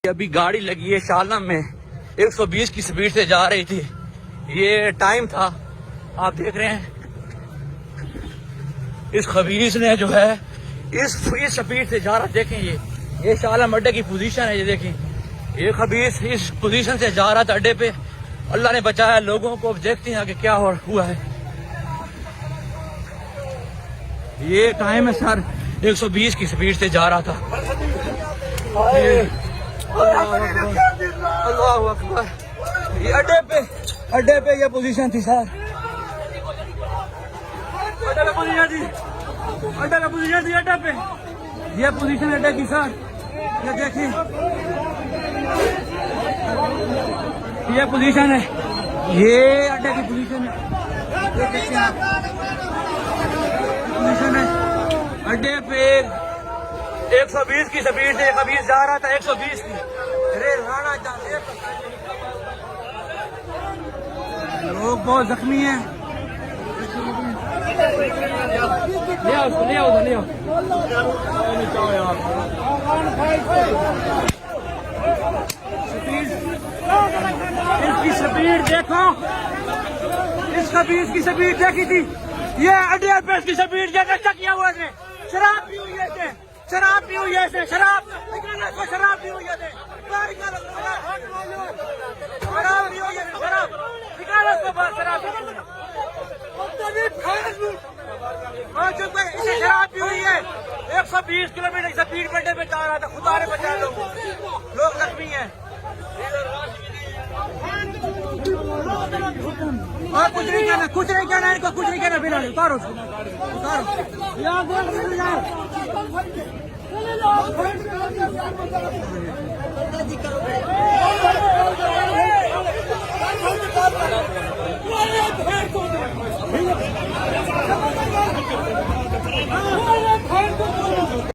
अभी गाड़ी लगी है शालम में 120 की स्पीड से जा रही थी। ये टाइम था, आप देख रहे हैं। इस खबीस ने जो है इस स्पीड से जा रहा, देखें ये शालम अड्डे की पोजीशन है। ये देखें, ये खबीस इस पोजीशन से जा रहा था अड्डे पे। अल्लाह ने बचाया लोगों को। देखते हैं आगे क्या हुआ है। ये टाइम है सर, 120 की स्पीड से जा रहा था। अल्लाह अकबर। ये अड्डे पे ये पोजीशन थी सर। अड्डे पे पोजीशन थी, अड्डे पे ये पोजीशन अड्डे की सर। ये देखिए, ये पोजीशन है, ये अड्डे की पोजीशन है। ये देखिए आप, पोजीशन है अड्डे पे। 120 की स्पीड से खबीस जा रहा था, 120 की। अरे राणा लोग बहुत जख्मी हैं। ले आओ उसको, ले आओ उधर, ले आओ। इसकी स्पीड देखो, इस खबीस की स्पीड देखी थी। ये अड्डे पे इसकी स्पीड क्या नशा किया हुआ है। शराब पी हुई है, शराब पी हुई है, शराब को शराब पी हुई है, शराब पी हुई है, शराब निकालो उसको बाहर। शराब इसे शराब पी हुई है। 120 किलोमीटर की स्पीड पर पे जा रहा था। खुदा ने बचाया, लोग जख्मी हैं। और कुछ नहीं कहना, कुछ नहीं कहना इनको, कुछ नहीं कहना। फिलहाल उतारो उसको, उतारो।